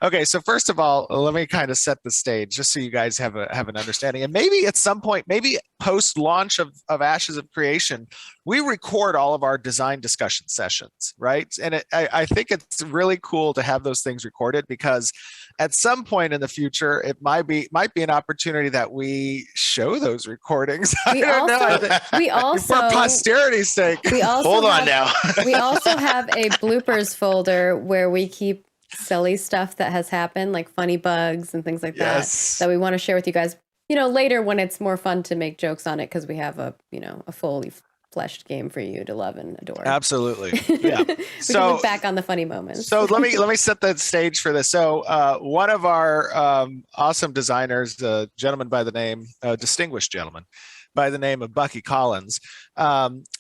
Okay, so first of all, let me kind of set the stage just so you guys have an understanding. And maybe at some point, maybe post launch of Ashes of Creation, we record all of our design discussion sessions, right? And I think it's really cool to have those things recorded because at some point in the future, it might be an opportunity that we show those recordings. I We don't know. also we For also posterity's sake. we also Hold on have now. we also have a bloopers folder where we keep silly stuff that has happened, like funny bugs and things like Yes. that we want to share with you guys, later when it's more fun to make jokes on it because we have a fully fleshed game for you to love and adore. Absolutely. Yeah. We can look back on the funny moments. So let me set the stage for this. So one of our awesome designers, a gentleman by the name, distinguished gentleman by the name of Bucky Collins,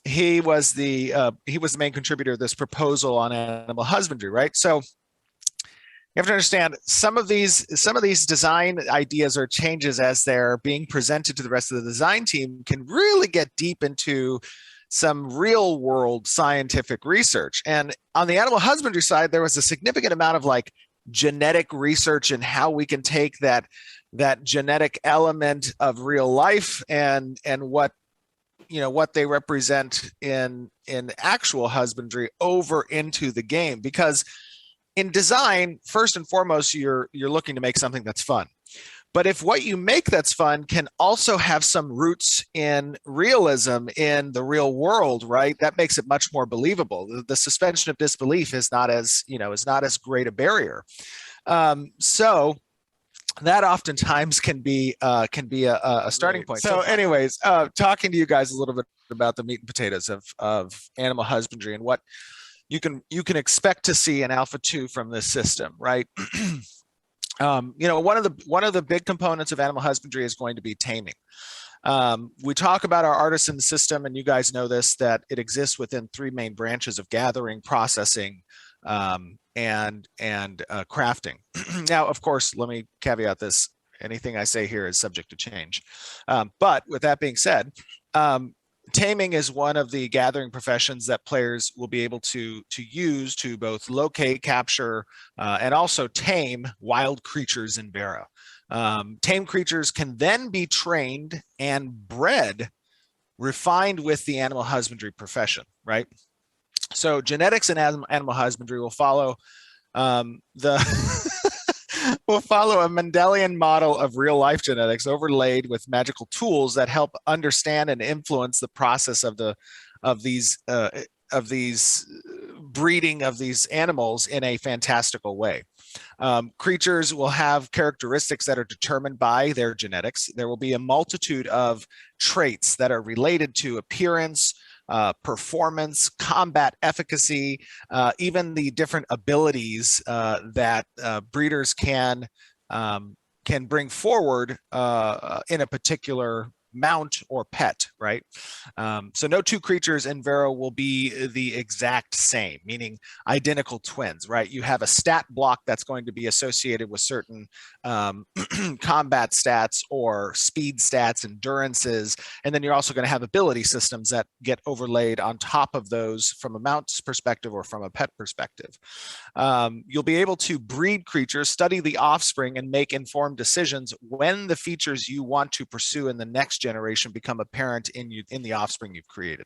he was the main contributor of this proposal on animal husbandry, right? So you have to understand some of these design ideas or changes as they're being presented to the rest of the design team can really get deep into some real world scientific research. And on the animal husbandry side, there was a significant amount of like genetic research and how we can take that genetic element of real life and what what they represent in actual husbandry over into the game. Because in design, first and foremost, you're looking to make something that's fun. But if what you make that's fun can also have some roots in realism in the real world, right? That makes it much more believable. The suspension of disbelief is not as great a barrier. So that oftentimes can be a starting point. So, anyways, talking to you guys a little bit about the meat and potatoes of animal husbandry and what you can expect to see in Alpha 2 from this system, right? One of the big components of animal husbandry is going to be taming. We talk about our artisan system, and you guys know this, that it exists within three main branches of gathering, processing, and crafting. Now, of course, let me caveat this. Anything I say here is subject to change. But with that being said, taming is one of the gathering professions that players will be able to use to both locate, capture, and also tame wild creatures in Verra. Tame creatures can then be trained and bred, refined with the animal husbandry profession, right? So genetics in animal husbandry will follow will follow a Mendelian model of real life genetics overlaid with magical tools that help understand and influence the process of these breeding of these animals in a fantastical way. Creatures will have characteristics that are determined by their genetics. There will be a multitude of traits that are related to appearance, performance, combat efficacy, even the different abilities that breeders can bring forward in a particular mount or pet, right? So no two creatures in Verra will be the exact same, meaning identical twins, right? You have a stat block that's going to be associated with certain combat stats or speed stats, endurances, and then you're also going to have ability systems that get overlaid on top of those from a mount's perspective or from a pet perspective. You'll be able to breed creatures, study the offspring, and make informed decisions when the features you want to pursue in the next generation become apparent in the offspring you've created.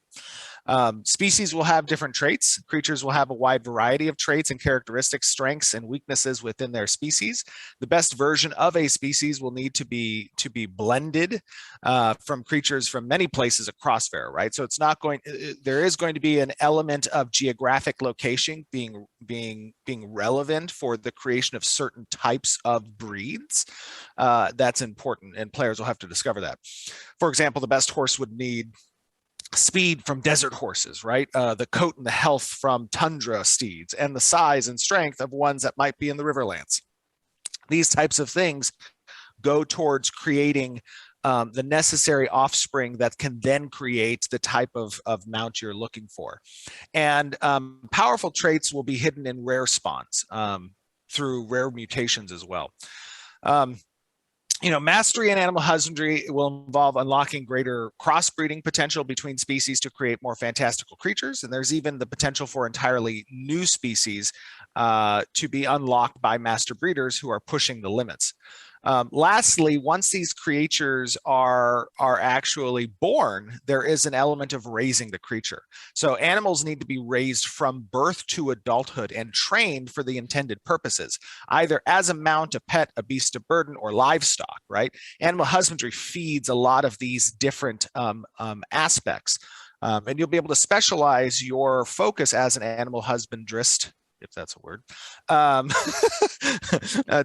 Species will have different traits. Creatures will have a wide variety of traits and characteristics, strengths, and weaknesses within their species. The best version of a species will need to be blended from creatures from many places across Verra, right? So it's not going. There is going to be an element of geographic location being relevant for the creation of certain types of breeds. That's important, and players will have to discover that. For example, the best horse would need speed from desert horses, right? The coat and the health from tundra steeds, and the size and strength of ones that might be in the riverlands. These types of things go towards creating the necessary offspring that can then create the type of mount you're looking for. And powerful traits will be hidden in rare spawns through rare mutations as well. Mastery in animal husbandry will involve unlocking greater crossbreeding potential between species to create more fantastical creatures. And there's even the potential for entirely new species to be unlocked by master breeders who are pushing the limits. Lastly, once these creatures are actually born, there is an element of raising the creature. So animals need to be raised from birth to adulthood and trained for the intended purposes, either as a mount, a pet, a beast of burden, or livestock, right? Animal husbandry feeds a lot of these different aspects. And you'll be able to specialize your focus as an animal husbandrist, if that's a word,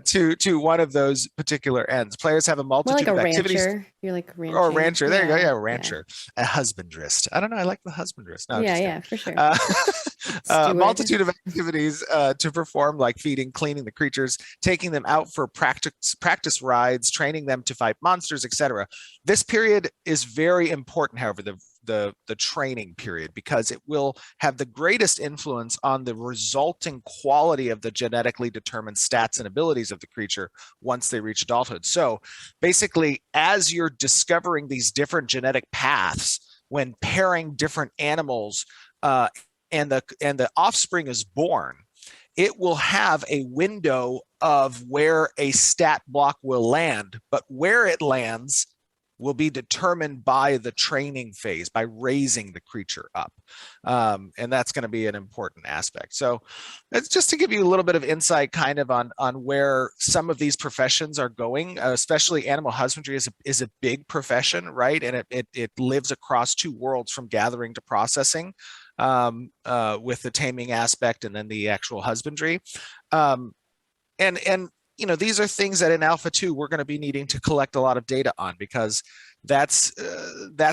to one of those particular ends. Players have a multitude More like of a activities. rancher. You're like ranching. Or a rancher. There you go. Yeah, a rancher. A husbandrist. I don't know. I like the husbandrist. No, yeah, for sure. A multitude of activities to perform, like feeding, cleaning the creatures, taking them out for practice rides, training them to fight monsters, etc. This period is very important, however, the training period, because it will have the greatest influence on the resulting quality of the genetically determined stats and abilities of the creature once they reach adulthood. So basically, as you're discovering these different genetic paths, when pairing different animals and the offspring is born, it will have a window of where a stat block will land, but where it lands will be determined by the training phase, by raising the creature up. And that's going to be an important aspect. So it's just to give you a little bit of insight kind of on where some of these professions are going, especially animal husbandry is a big profession, right? And it lives across two worlds, from gathering to processing, with the taming aspect and then the actual husbandry. And these are things that in Alpha 2 we're going to be needing to collect a lot of data on, because that's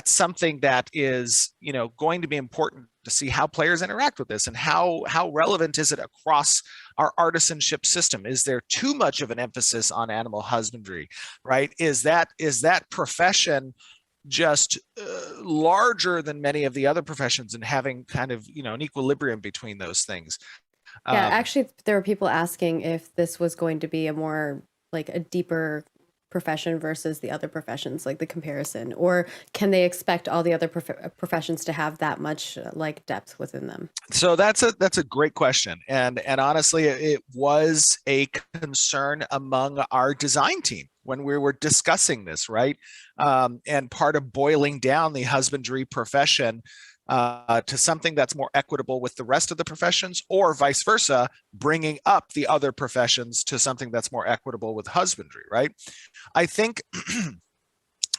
something that is going to be important to see how players interact with this, and how relevant is it across our artisanship system. Is there too much of an emphasis on animal husbandry, right? Is that profession just larger than many of the other professions, and having kind of an equilibrium between those things? Yeah, actually, there were people asking if this was going to be a more like a deeper profession versus the other professions, like the comparison, or can they expect all the other professions to have that much like depth within them? So that's a great question, and honestly, it was a concern among our design team when we were discussing this, right? And part of boiling down the husbandry profession to something that's more equitable with the rest of the professions, or vice versa, bringing up the other professions to something that's more equitable with husbandry, right? I think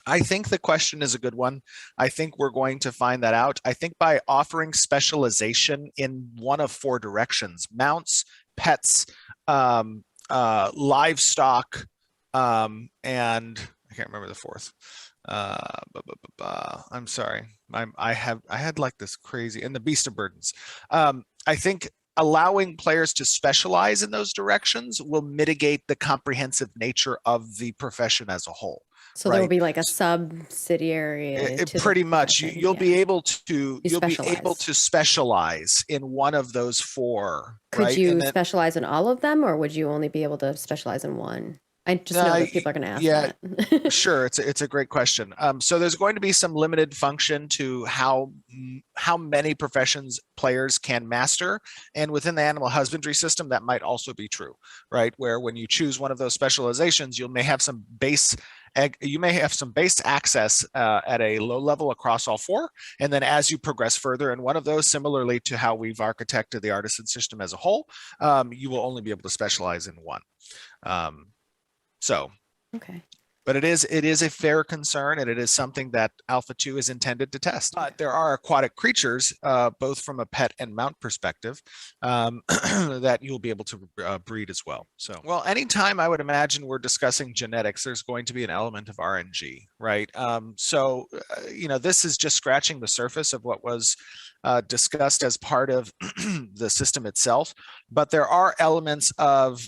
the question is a good one. I think we're going to find that out. I think by offering specialization in one of four directions: mounts, pets, livestock, and I can't remember the fourth. I'm sorry. I had like this crazy, and the beast of burdens. I think allowing players to specialize in those directions will mitigate the comprehensive nature of the profession as a whole. So there will be like a subsidiary. Pretty much, you'll be able to specialize in one of those four. Could you specialize in all of them, or would you only be able to specialize in one? I just know that people are going to ask that. Sure. It's a great question. So there's going to be some limited function to how many professions players can master. And within the animal husbandry system, that might also be true, right? Where when you choose one of those specializations, you may have some base access at a low level across all four. And then as you progress further in one of those, similarly to how we've architected the artisan system as a whole, you will only be able to specialize in one. Okay. But it is a fair concern, and it is something that Alpha 2 is intended to test. But there are aquatic creatures, both from a pet and mount perspective, that you'll be able to breed as well. So, well, anytime I would imagine we're discussing genetics, there's going to be an element of RNG, right? This is just scratching the surface of what was discussed as part of the system itself. But there are elements of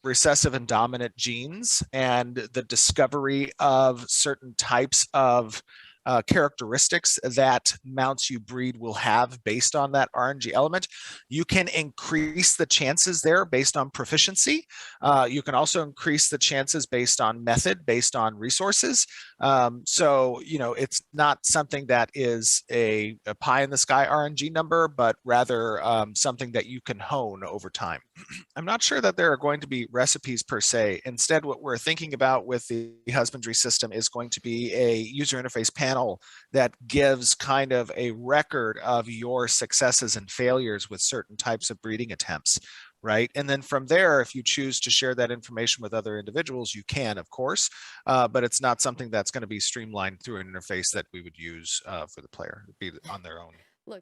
recessive and dominant genes, and the discovery of certain types of characteristics that mounts you breed will have based on that RNG element. You can increase the chances there based on proficiency. You can also increase the chances based on method, based on resources. So, you know, it's not something that is a pie in the sky RNG number, but rather something that you can hone over time. I'm not sure that there are going to be recipes per se. Instead, what we're thinking about with the husbandry system is going to be a user interface panel that gives kind of a record of your successes and failures with certain types of breeding attempts, right? And then from there, if you choose to share that information with other individuals, you can, of course, but it's not something that's going to be streamlined through an interface that we would use for the player. It'd be on their own.